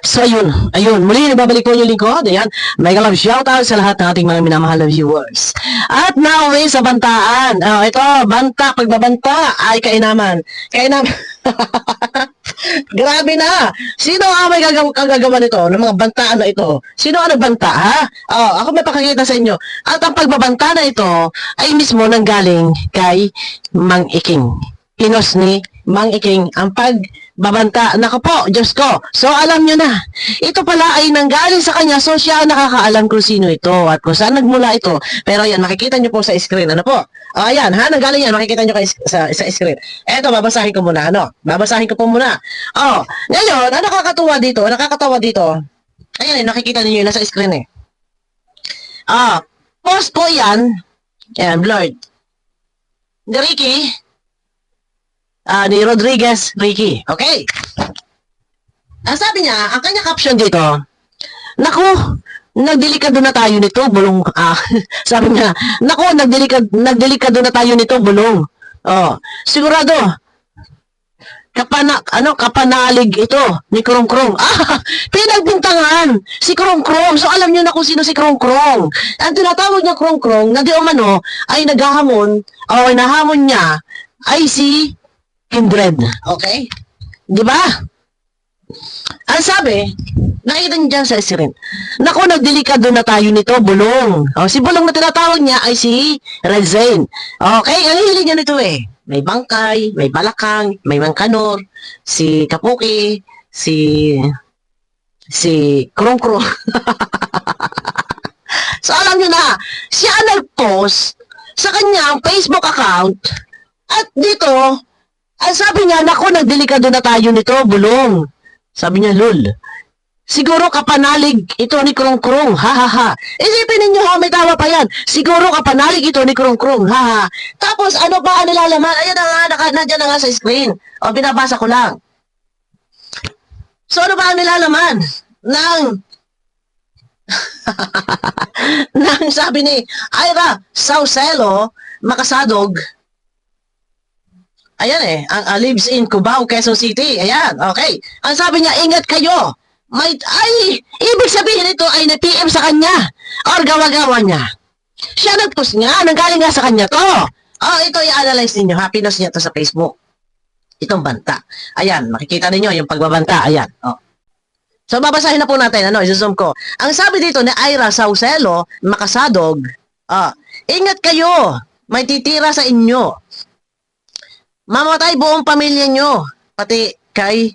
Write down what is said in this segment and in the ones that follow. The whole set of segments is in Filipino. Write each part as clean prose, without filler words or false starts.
So ayun, muli nagbabalik po yung lingkod. Ayan, mega love shoutout sa lahat ng ating mga minamahal na viewers. At nauwi sa bantaan. Ito, banta, pagbabanta ay kainaman. Kainaman. Grabe na. Sino ang may gagawa nito ng mga bantaan na ito? Sino ang nagbanta, ha? Ako may pakikita sa inyo. At ang pagbabanta na ito ay mismo nanggaling kay Mang Iking. Pinos ni Mang Iking ang pagbabanta. Nako po, Diyos ko. So, alam nyo na. Ito pala ay nanggaling sa kanya. So, siya ang nakakaalam kung sino ito at kung saan nagmula ito. Pero yan, makikita nyo po sa screen. Ano po? Ayan, ha? Nanggaling yan. Makikita nyo sa screen. Eto, babasahin ko muna. Ano? Babasahin ko po muna. Ngayon, ang nakakatawa dito. Ayan, nakikita niyo yun nasa screen eh. Post po yan. Ayan, blurred. Ni Ricky. Ni Rodriguez Ricky. Okay. Ang sabi niya, ang kanya caption dito, naku, nagdelikado na tayo nito, bulong. Sabi niya, naku, nagdelikado na tayo nito, bulong. Sigurado, kapanalig ito ni Krong Krong. Pinagbintangan si Krong Krong. So alam niyo na kung sino si Krong Krong. Ang tinatawag niya Krong Krong na di umano ay naghahamon o nahamon niya ay si Kindred. Okay? Di ba? Ang sabi, nakita niyo dyan sa screen. Naku, nagdelikado na tayo nito, Bulong. Si Bulong na tinatawag niya ay si Red Zane. Okay? Ang hilig niya nito eh. May Bangkay, may Balakang, may Mangkanor, si Kapuki, si Krong Krong. So alam niyo na, siya nag-post sa kanyang Facebook account at dito, ang sabi niya, naku, nagdelikado na tayo nito, Bulong. Sabi niya, lol. Siguro kapanalig ito ni Krong Krong, ha ha ha. Isipin ninyo ha, may tawa pa yan. Siguro kapanalig ito ni Krong Krong, ha ha. Tapos ano ba ang nilalaman? Ayan na nga, nandiyan na nga sa screen. Binabasa ko lang. So ano ba ang nilalaman? Nang sabi ni Ira Saucelo Makasadog, ayan eh, ang lives in Cubao, Quezon City. Ayan, okay. Ang sabi niya, ingat kayo. Ibig sabihin ito ay na-PM sa kanya or gawa-gawa niya. Siya nag-post nga, nanggaling nga sa kanya to. Ito i-analyze ninyo, happiness niya to sa Facebook. Itong banta. Ayan, makikita ninyo yung pagbabanta. Ayan, So, babasahin na po natin, i-zoom ko. Ang sabi dito ni Ira Saucelo Makasadog, ingat kayo, may titira sa inyo. Mamatay buong pamilya nyo, pati kay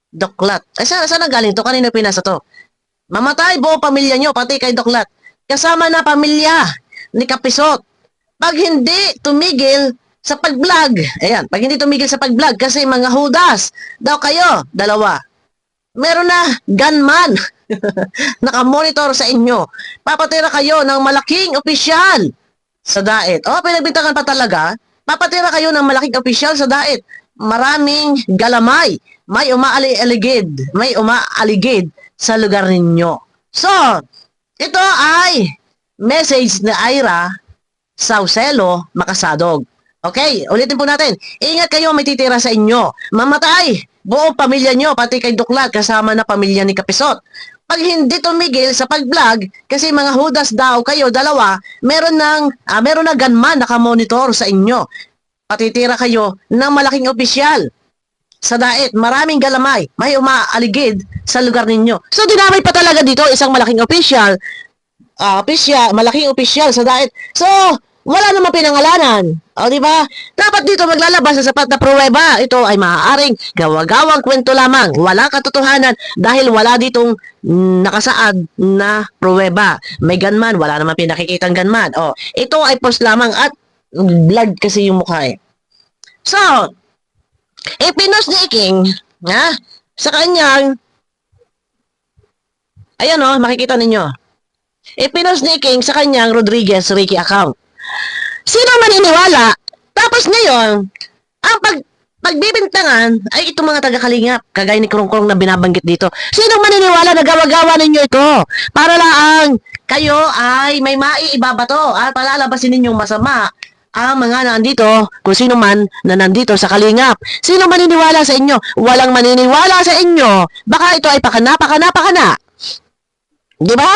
Doklat. Saan galing to? Kanina pinasa to? Mamatay buong pamilya nyo, pati kay Doklat. Kasama na pamilya ni Kapisot. Pag hindi tumigil sa pag-vlog, pag hindi tumigil sa pag-vlog, kasi mga hudas daw kayo, dalawa. Meron na gunman nakamonitor sa inyo. Papatira kayo ng malaking opisyal sa DAET. Pinagbintangan pa talaga. Papatira kayo ng malaking opisyal sa DAET. Maraming galamay. May umaaligid sa lugar ninyo. So, ito ay message na Ira Saucelo Makasadog. Okay, ulitin po natin. Ingat kayo, may titira sa inyo. Mamatay buong pamilya nyo, pati kay Duklat, kasama na pamilya ni Kapisot. Pag hindi tumigil sa pag-vlog, kasi mga hudas daw kayo, dalawa, meron na gunman nakamonitor sa inyo. Patitira kayo ng malaking opisyal sa DAET. Maraming galamay, may umaaligid sa lugar ninyo. So, dinamay pa talaga dito isang malaking opisyal, malaking opisyal sa DAET. So, wala namang pinangalanan. Di ba? Dapat dito maglalabas sa sapat na pruweba. Ito ay maaaring gawa-gawang kwento lamang. Walang katotohanan dahil wala ditong nakasaad na pruweba. May gunman, wala namang pinakikitang gunman. Ito ay post lamang at blood kasi yung mukha eh. So, ipinost ni Iking, sa kanyang, ayan makikita ninyo. Ipinost ni Iking sa kanyang Rodriguez Ricky account. Sino maniniwala? Tapos ngayon, ang pagbibintangan ay itong mga taga-kalingap, kagaya ni Krong Krong na binabanggit dito. Sino maniniwala na gawa-gawa ninyo ito? Para lang kayo ay may maiibabato at palalabasin ninyong masama ang mga nandito, kung sino man na nandito sa Kalingap. Sino maniniwala sa inyo? Walang maniniwala sa inyo. Baka ito ay pakana. Di ba?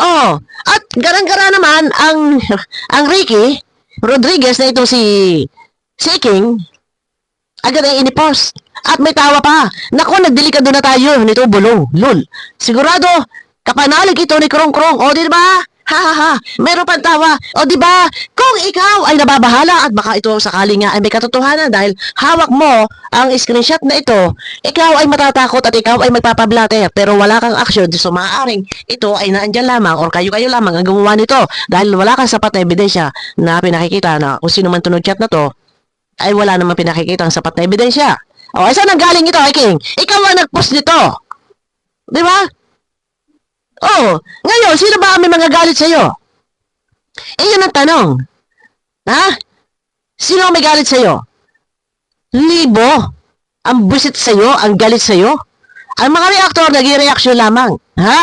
Oh, at garang-gara naman ang Ricky Rodriguez na ito si King, agad ay inipost. At may tawa pa. Naku, nagdelikado na tayo nito bulong. Lul. Sigurado, kapanalig ito ni Krong Krong. O, di ba? Ha ha ha. Meron pang tawa. O, di ba? Kung ikaw ay nababahala at baka ito sakali nga ay may katotohanan dahil hawak mo ang screenshot na ito, ikaw ay matatakot at ikaw ay magpapablatter pero wala kang action. So, maaaring ito ay naandyan lamang or kayo-kayo lamang ang gumawa nito dahil wala kang sapat na ebidensya na pinakikita na kung sino man tunog chat na to ay wala namang pinakikita ang sapat na ebidensya. O, saan ang galing ito, King? Ikaw ang nag-post nito. Di ba? Oh, ngayon, sino ba ang may mga galit sa'yo? Yun ang tanong. Ha? Sino ang may galit sa'yo? Libo. Ang busit sa'yo, ang galit sa'yo. Ang mga reaktor, nag-i-reaction lamang. Ha?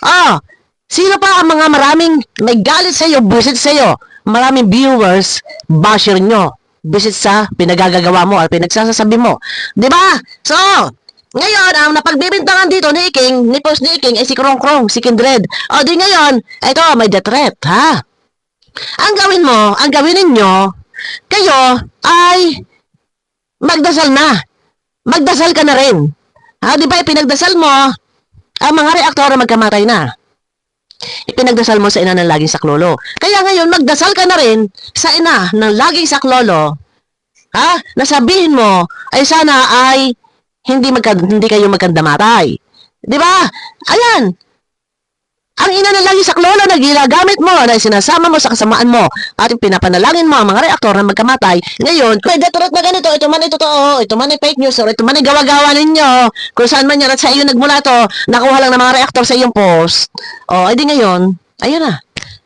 Oh, sino pa ang mga maraming may galit sa'yo, busit sa'yo? Maraming viewers, basher nyo. Busit sa pinagagagawa mo at pinagsasasabi mo. Di ba? So, ngayon, ang napagbibintangan dito ni King, ni post ni King, ay si Krong Krong, si Kindred. O di ngayon, ito, may death threat, ha? Ang gawin mo, ang gawin ninyo, kayo ay magdasal na. Magdasal ka na rin. Ha, di ba, ipinagdasal mo, ang mga reaktor magkamatay na. Ipinagdasal mo sa ina ng laging saklolo. Kaya ngayon, magdasal ka na rin sa ina ng laging saklolo, ha? Nasabihin mo, ay sana ay hindi kayo magkandamatay. Di ba? Ayan. Ang ina ng laging saklolo na ginagamit mo, na sinasama mo sa kasamaan mo, at pinapanalangin mo ang mga reaktor na magkamatay. Ngayon, kung death threat na ganito, ito man ay totoo, ito man ay fake news, or ito man ay gawa-gawa ninyo, kung saan man yan, at sa iyo nagmula to, nakuha lang ng mga reaktor sa iyong post. O, edi ngayon, ayun na.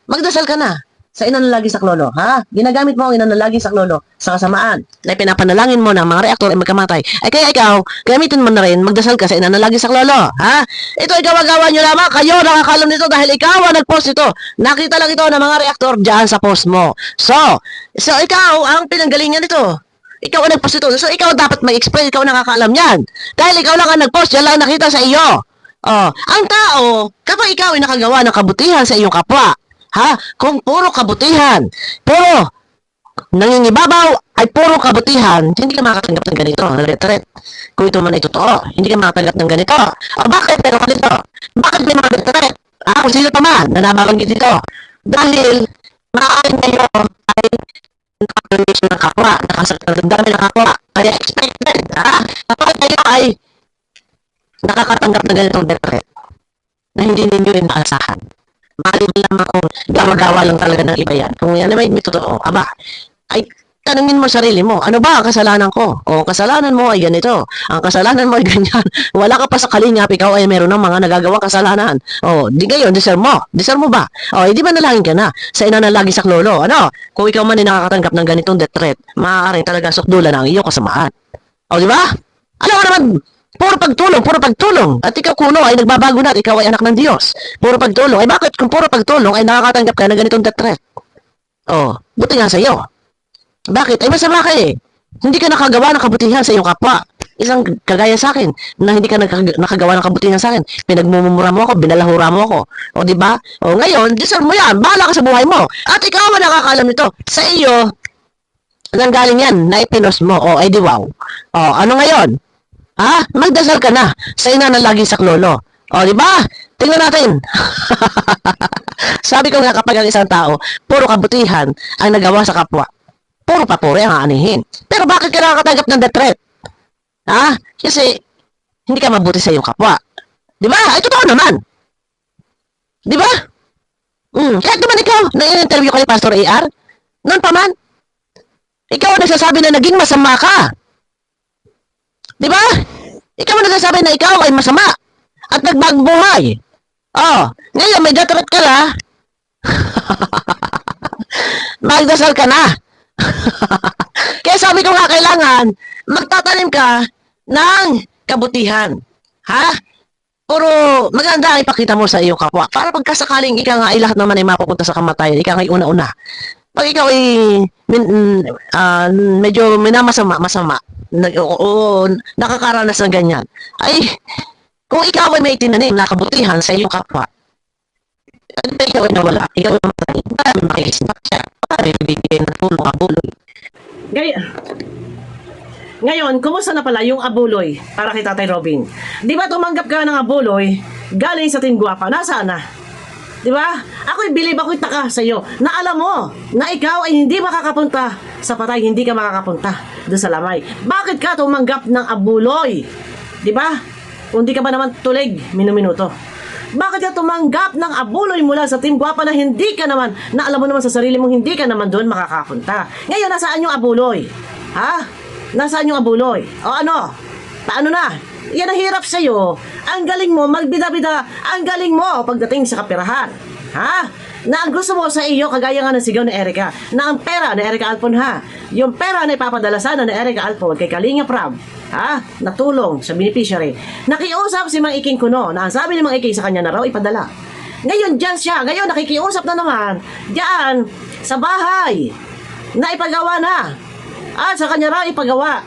Magdasal ka na sa ina ng laging saklolo, ha? Ginagamit mo ang ina ng laging saklolo sa kasamaan na pinapanalangin mo na mga reaktor ay magkamatay. Ay kaya ikaw, gamitin mo na rin, magdasal ka sa ina ng laging saklolo, ha? Ito ay gawa-gawa nyo lamang, kayo nakakalam nito dahil ikaw ang nag-post ito. Nakita lang ito ng mga reaktor dyan sa post mo. So ikaw ang pinanggalingan nito. Ikaw ang nag-post ito. So ikaw dapat mag-explain, ikaw nakakaalam yan. Dahil ikaw lang ang nag-post, yan lang nakita sa iyo. Oh, ang tao, kapag ikaw ay nakagawa ng kabutihan sa iyong kapwa, ha? Kung puro kabutihan, puro nangingibabaw ay puro kabutihan, hindi ka makatanggap ng ganito, retret. Kung ito man ay totoo, hindi ka makatanggap ng ganito. O bakit? Pero ganito, bakit may mga retret? Kung sino pa man na nababanggit dito. Dahil maaaring kayo ay nakakalimutan ng kapwa, nakasagdami ng kapwa, kaya expected, ha? Kapag kayo ay nakakatanggap ng ganitong retret na hindi ninyo rin naasahan. Mali lamang kung gawa-gawa lang talaga ng iba yan. Kung yan ay may totoo, aba, ay tanungin mo sarili mo, ano ba ang kasalanan ko? O kasalanan mo ay ganito, ang kasalanan mo ay ganyan. Wala ka pa sa kalingap, ikaw ay meron ng mga nagagawang kasalanan. O, di ngayon, deserve mo ba? O, hindi ba nalangin ka na sa ina ng laging saklolo? Ano? Kung ikaw man ay nakakatanggap ng ganitong death threat, maaaring talaga sukdulan ang iyong kasamaan. O, di ba? Ano ka naman? Puro pagtulong. At ikaw kuno ay nagbabago na at ikaw ay anak ng Diyos. Puro pagtulong. Ay bakit kung puro pagtulong ay nakakatanggap ka ng ganitong death threat? Oh, buti nga sa iyo. Bakit? Ay masama ka eh. Hindi ka nakagawa ng kabutihan sa iyong kapwa. Isang kagaya sa akin na hindi ka nakagawa ng kabutihan sa akin. Pinagmumura mo ako, binalahura mo ako. O di ba? O ngayon, deserve mo yan. Bahala ka sa buhay mo. At ikaw ang nakakaalam nito. Sa iyo, nanggaling yan na ipinos mo. O, ay di wow. O, ano ngayon? Ha? Magdasal ka na sa ina ng laging saklolo. O, di ba? Tingnan natin. Sabi ko nga kapag ang isang tao, puro kabutihan ang nagawa sa kapwa, puro papuri ang aanihin. Pero bakit ka nakakatanggap ng death threat? Ha? Kasi hindi ka mabuti sa iyong kapwa. Di ba? Ay, totoo naman. Di ba? Kahit naman ikaw, na-interview ka ni Pastor AR, noon pa man, ikaw ang nagsasabi na naging masama ka. Di ba? Ikaw ang nagsasabi na ikaw ay masama at nagbagong buhay. Oh, ngayon may death threat ka na. Magdasal ka na. Kaya sabi ko nga kailangan magtatanim ka ng kabutihan. Ha? Puro maganda ipakita mo sa iyong kapwa para pagkasakaling ika nga ay lahat naman ay mapupunta sa kamatayan, ika nga ay una-una. Pag ikaw ay medyo masama, nakakaranas ng ganyan, ay, kung ikaw ay may tinanim na kabutihan sa iyong kapwa, ano ba ikaw ay nawala? Ikaw ay namatay. Marami makikismak siya. Marami bibigyan ng tulong abuloy. Ngayon, kumusta na pala yung abuloy para kay Tatay Robin? Di ba tumanggap ka ng abuloy galing sa Team Guwapa? Nasaan na? Di ba? Ako'y bilib, ako'y taka sa iyo na alam mo na ikaw ay hindi makakapunta sa patay, hindi ka makakapunta doon sa lamay. Bakit ka tumanggap ng abuloy? Di ba? Kung di ka ba naman tulig, minuminuto. Bakit ka tumanggap ng abuloy mula sa Team Guwapa na hindi ka naman, na alam mo naman sa sarili mong hindi ka naman doon makakapunta? Ngayon, nasaan yung abuloy? Ha? Nasaan yung abuloy? O ano? Paano na? Yan ang hirap sa'yo. Ang galing mo, magbida-bida. Ang galing mo pagdating sa kapirahan. Ha? Na ang gusto mo sa iyo, kagaya nga ng sigaw ni Erica, na ang pera ni Erica Alpon ha, yung pera na ipapadala sana ni Erica Alpon kay Kalinga Prab, ha? Natulong sa beneficiary. Nakiusap si Mang Iking Kuno na ang sabi ni Mang Iking sa kanya na raw ipadala. Ngayon dyan siya, ngayon nakikiusap na naman dyan sa bahay na ipagawa na. Sa kanya raw ipagawa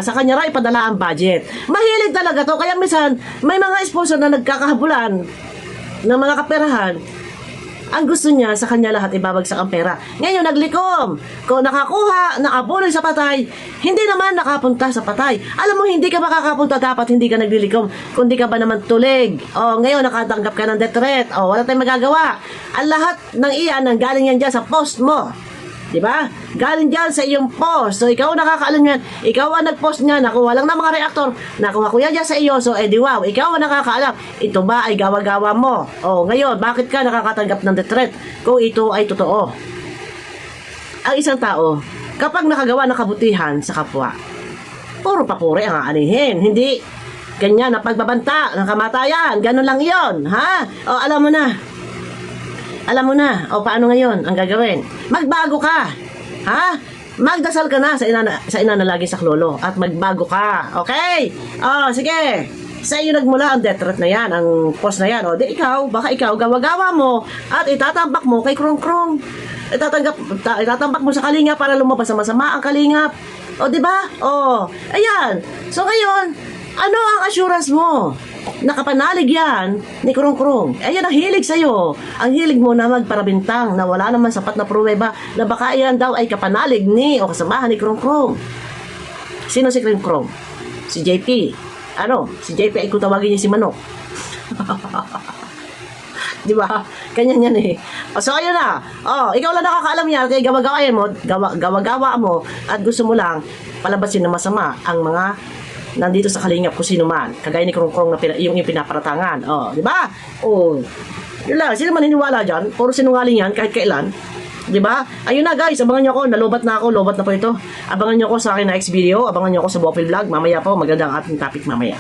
sa kanya raw ipadala ang budget. Mahilig talaga to, kaya minsan may mga sponsor na nagkakahabulan ng mga kaperahan. Ang gusto niya sa kanya lahat ibabagsak ang pera. Ngayon naglikom. Kung nakakuha ng abuloy sa patay, hindi naman nakapunta sa patay. Alam mo, hindi ka makakapunta, dapat hindi ka naglilikom. Kundi ka ba naman tulig. Ngayon nakatanggap ka ng death threat. Wala tayong magagawa. Ang lahat ng iyan ang galing yan dyan sa post mo. Diba? Galing dyan sa iyong post. So, ikaw nakakaalam yan. Ikaw ang nag-post niya. Nakuha lang ng mga reactor. Nakuha ko yan dyan sa iyo. So, wow. Ikaw ang nakakaalam. Ito ba ay gawa-gawa mo? Ngayon, bakit ka nakakatanggap ng death threat kung ito ay totoo? Ang isang tao, kapag nakagawa ng kabutihan sa kapwa, puro papuri ang aanihin. Hindi ganyan na pagbabanta ng kamatayan. Ganun lang yon, ha? Alam mo na. Alam mo na, paano ngayon ang gagawin? Magbago ka, ha? Magdasal ka na sa ina na lagi sa klolo at magbago ka, okay? Sige, sa iyo nagmula ang death threat na yan, ang post na yan. Di ikaw, baka ikaw, gawa-gawa mo at itatambak mo kay Krong-Krong. Itatambak mo sa Kalinga para lumabas sa masama ang Kalingap. Di ba? Ayan. So ngayon, ano ang assurance mo? Nakapanalig yan ni Krong-Krong. Ayan ang hilig sa'yo. Ang hilig mo na magparabintang na wala naman sapat na pruweba na baka yan daw ay kapanalig ni o kasamahan ni Krong-Krong. Sino si Krong-Krong? Si JP. Si JP ay kung tawagin niya si Manok. Di ba? Ganyan yan eh. So ayun na. Ikaw lang nakakaalam yan. Kaya gawa-gawa mo at gusto mo lang palabasin na masama ang mga nandito sa Kalingap kung sino man. Kagaya ni Krong-Krong na yung pinaparatangan. Di ba? Yun lang. Sino man hiniwala dyan? Puro sinungaling yan kahit kailan. Di ba? Ayun na guys. Abangan nyo ako. Nalobat na ako. Lobat na po ito. Abangan nyo ako sa akin next video. Abangan nyo ako sa Bopil Vlog. Mamaya po. Maganda ang ating topic mamaya.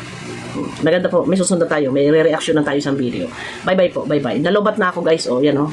Maganda po. May susunod tayo. May re-reaction na tayo sa video. Bye bye po. Bye bye. Nalobat na ako guys. Yan